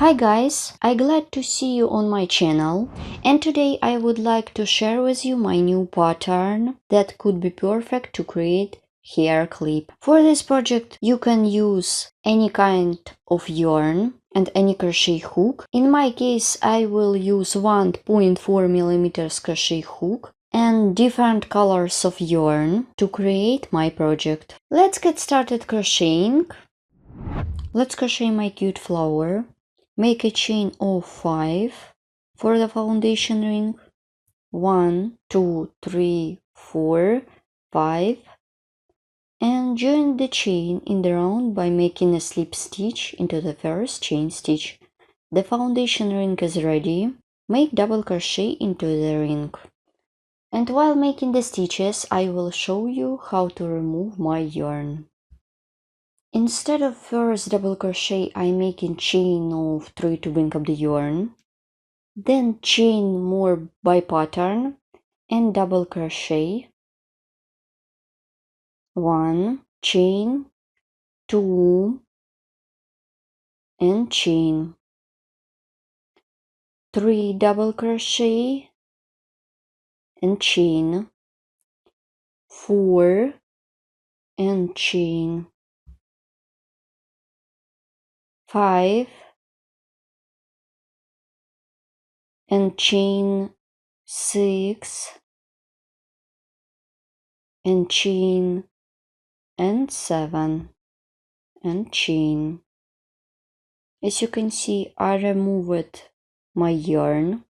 Hi guys, I'm glad to see you on my channel, and today I would like to share with you my new pattern that could be perfect to create hair clip. For this project you can use any kind of yarn and any crochet hook. In my case I will use 1.4mm crochet hook and different colors of yarn to create my project. Let's get started crocheting. Let's crochet my cute flower. Make a chain of 5 for the foundation ring. 1, 2, 3, 4, 5, and join the chain in the round by making a slip stitch into the first chain stitch. The foundation ring is ready. Make double crochet into the ring. And while making the stitches, I will show you how to remove my yarn. Instead of first double crochet, I make a chain of 3 to bring up the yarn, then chain more by pattern and double crochet. 1, chain, 2, and chain. 3 double crochet and chain. 4 and chain. 5 and chain. 6 and chain, and 7 and chain. As you can see, I removed my yarn.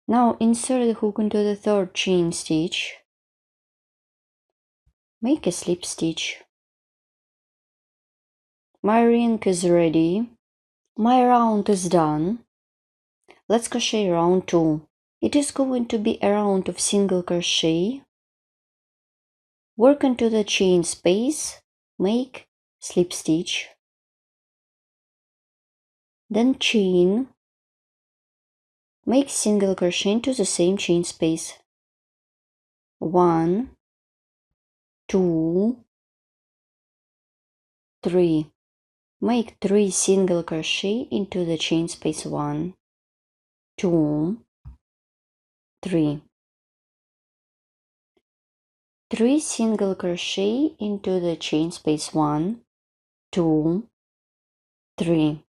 Now insert the hook into the third chain stitch. Make a slip stitch. My ring is ready. My round is done. Let's crochet round 2. It is going to be a round of single crochet. Work into the chain space. Make slip stitch. Then chain. Make single crochet into the same chain space. 1, 2, 3. Make 3 single crochet into the chain space. 1, 2, 3. 3 single crochet into the chain space. 1, 2, 3.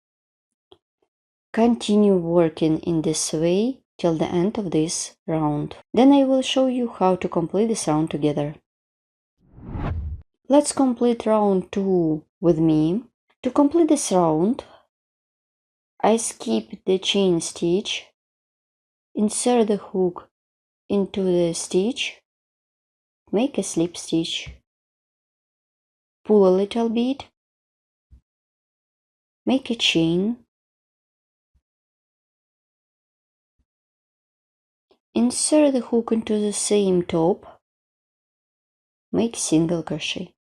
Continue working in this way till the end of this round. Then I will show you how to complete this round together. Let's complete round 2 with me. To complete this round, I skip the chain stitch, insert the hook into the stitch, make a slip stitch, pull a little bit, make a chain, insert the hook into the same top, make single crochet.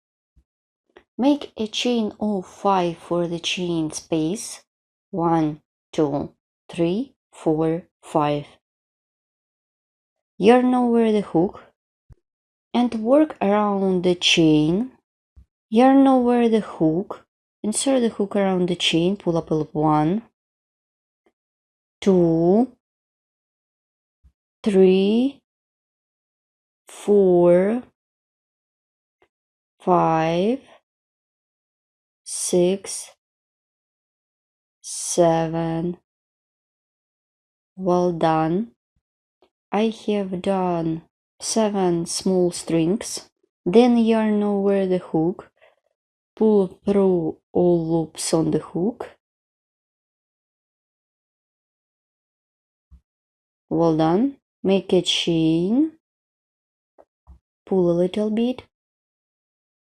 Make a chain of 5 for the chain space. 1, 2, 3, 4, 5. Yarn over the hook and work around the chain. Yarn over the hook, insert the hook around the chain, pull up a loop. 1, 2, 3, 4, 5, 6, 7. Well done. I have done 7 small strings. Then yarn over the hook, pull through all loops on the hook. Well done. Make a chain, pull a little bit.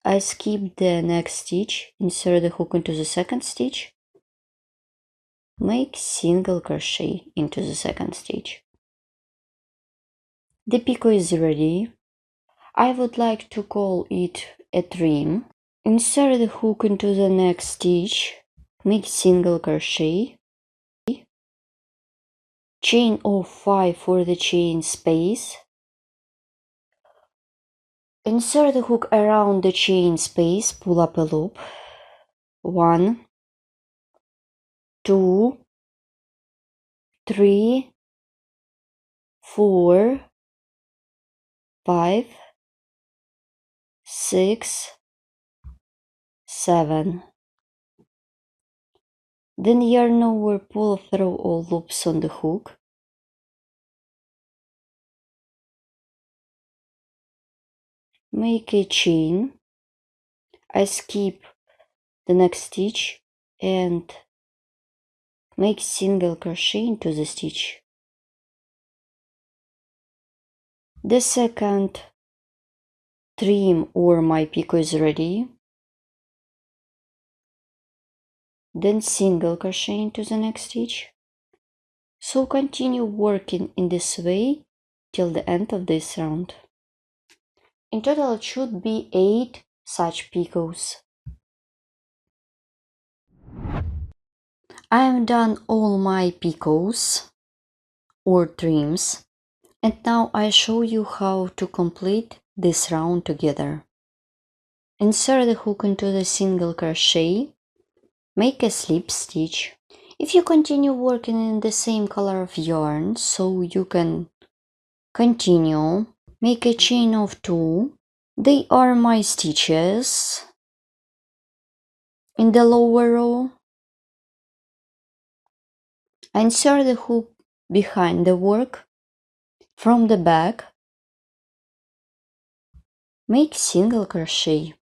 I skip the next stitch, insert the hook into the second stitch, make single crochet into the second stitch. The picot is ready. I would like to call it a trim. Insert the hook into the next stitch, make single crochet, chain of 5 for the chain space, insert the hook around the chain space, pull up a loop. 1, 2, 3, 4, 5, 6, 7. Then yarn over, pull through all loops on the hook. Make a chain. I skip the next stitch and make single crochet into the stitch. The second trim or my picot is ready. Then single crochet into the next stitch. So continue working in this way till the end of this round. In total it should be 8 such picots. I have done all my picots or trims, and now I show you how to complete this round together. Insert the hook into the single crochet, make a slip stitch. If you continue working in the same color of yarn, so you can continue, make a chain of 2. They are my stitches in the lower row. Insert the hook behind the work. From the back, make single crochet.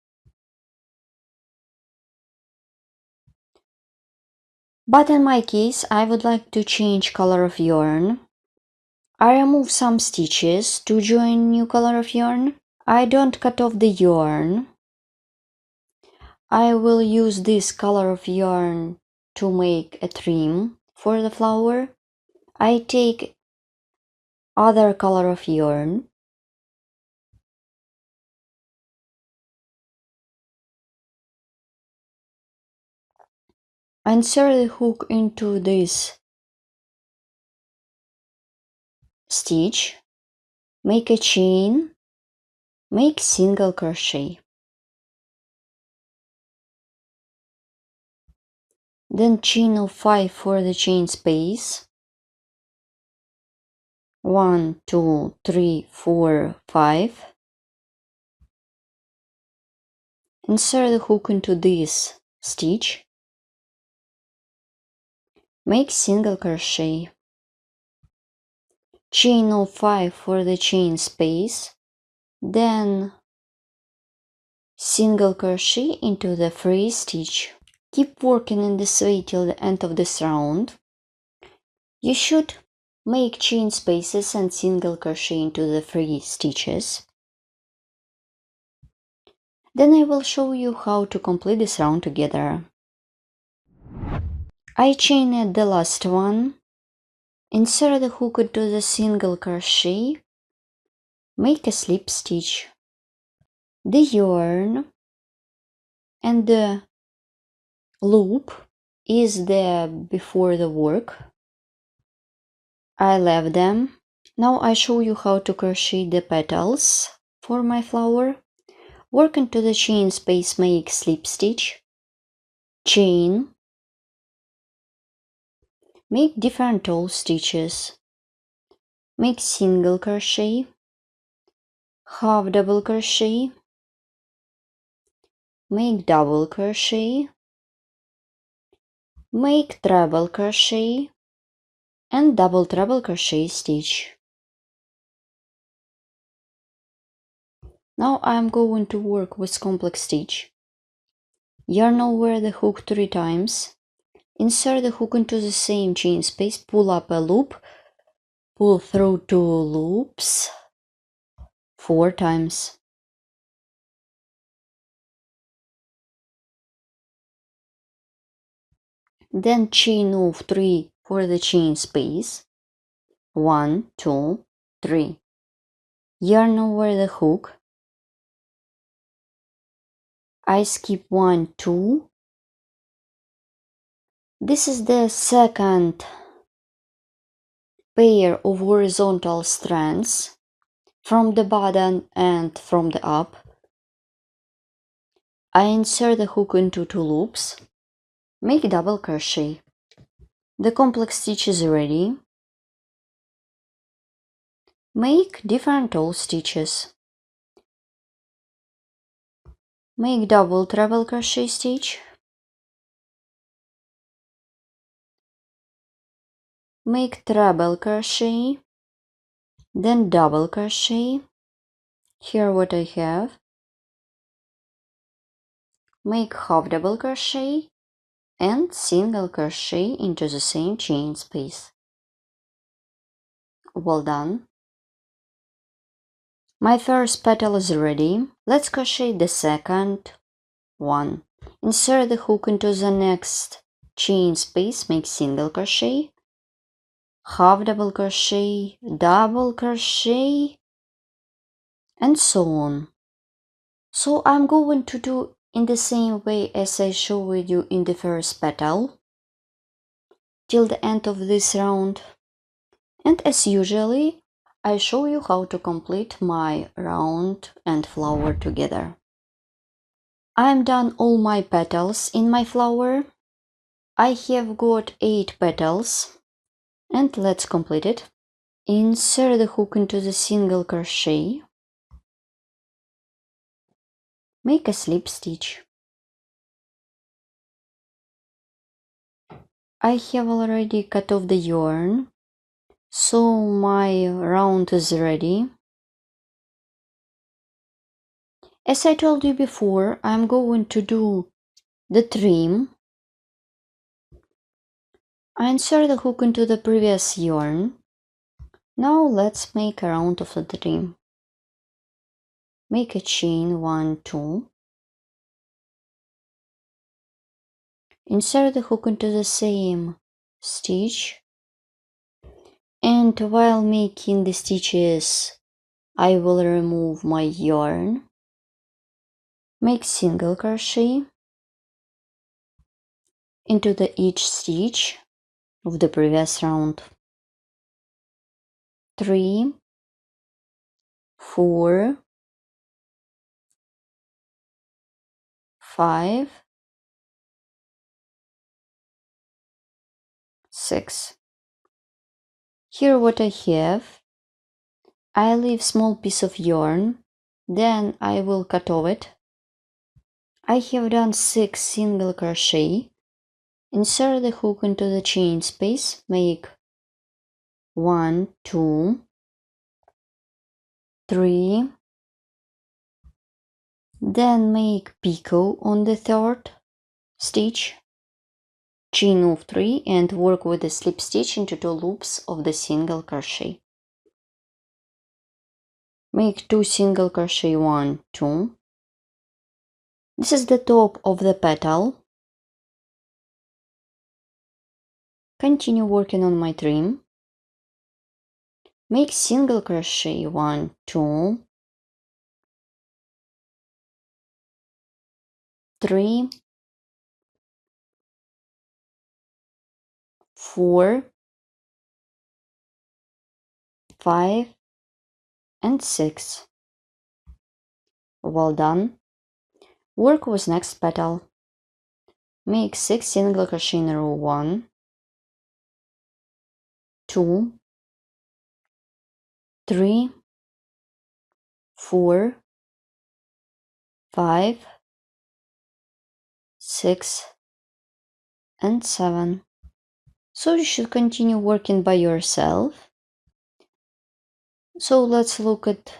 But in my case, I would like to change color of yarn. I remove some stitches to join new color of yarn. I don't cut off the yarn. I will use this color of yarn to make a trim for the flower. I take other color of yarn. Insert the hook into this stitch, make a chain, make single crochet. Then chain of 5 for the chain space. 1, 2, 3, 4, 5. Insert the hook into this stitch. Make single crochet. Chain of 5 for the chain space. Then single crochet into the free stitch. Keep working in this way till the end of this round. You should make chain spaces and single crochet into the free stitches. Then I will show you how to complete this round together. I chained the last one, insert the hook into the single crochet, make a slip stitch. The yarn and the loop is there before the work. I left them. Now I show you how to crochet the petals for my flower. Work into the chain space, make slip stitch, chain, make different toe stitches, make single crochet, half double crochet, make double crochet, make treble crochet and double treble crochet stitch. Now I am going to work with complex stitch. Yarn over the hook 3 times, insert the hook into the same chain space, pull up a loop, pull through 2 loops 4 times. Then chain of 3 for the chain space. 1, 2, 3. Yarn over the hook. I skip 1, 2. This is the second pair of horizontal strands from the bottom and from the up. I insert the hook into 2 loops, make double crochet. The complex stitch is ready. Make different toe stitches. Make double treble crochet stitch. Make treble crochet, then double crochet. Here what I have. Make half double crochet and single crochet into the same chain space. Well done. My first petal is ready. Let's crochet the second one. Insert the hook into the next chain space, make single crochet, half double crochet, double crochet, and so on. So I'm going to do in the same way as I showed you in the first petal till the end of this round. And as usually, I show you how to complete my round and flower together. I'm done all my petals in my flower. I have got 8 petals, and let's complete it. Insert the hook into the single crochet. Make a slip stitch. I have already cut off the yarn, so my round is ready. As I told you before, I'm going to do the trim. I insert the hook into the previous yarn. Now let's make a round of the trim. Make a chain 1, 2. Insert the hook into the same stitch. And while making the stitches, I will remove my yarn. Make single crochet into each stitch of the previous round. 3, 4, 5, 6. Here what I have, I leave small piece of yarn, then I will cut off it. I have done 6 single crochet. Insert the hook into the chain space, make 1, 2, 3, then make picot on the third stitch, chain of 3, and work with the slip stitch into 2 loops of the single crochet. Make 2 single crochet, 1, 2. This is the top of the petal. Continue working on my trim. Make single crochet, 1, 2, 3, 4, 5, and 6. Well done. Work with next petal. Make 6 single crochet in a row, 1, 2, 3, 4, 5, 6, and 7. So you should continue working by yourself. So let's look at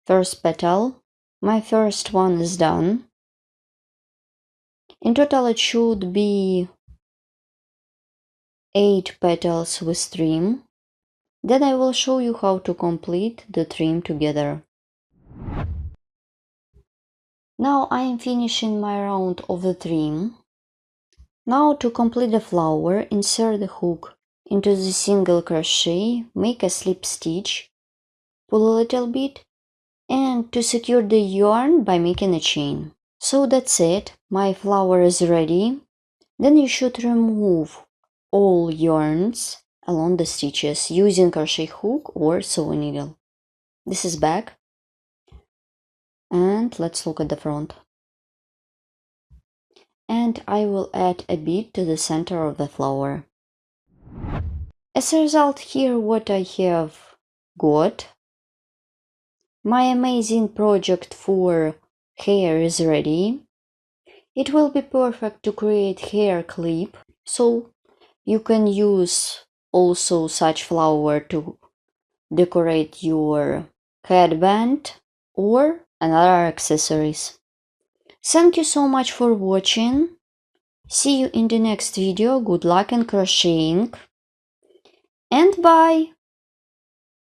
first petal. My first one is done. In total it should be 8 petals with trim. Then I will show you how to complete the trim together. Now I am finishing my round of the trim. Now to complete the flower, insert the hook into the single crochet, make a slip stitch, pull a little bit, and to secure the yarn by making a chain. So that's it, my flower is ready. Then you should remove all yarns along the stitches using crochet hook or sewing needle. This is back. And let's look at the front. And I will add a bead to the center of the flower. As a result, here what I have got. My amazing project for hair is ready. It will be perfect to create hair clip, so you can use also such flower to decorate your headband or another accessories. Thank you so much for watching. See you in the next video. Good luck in crocheting and bye!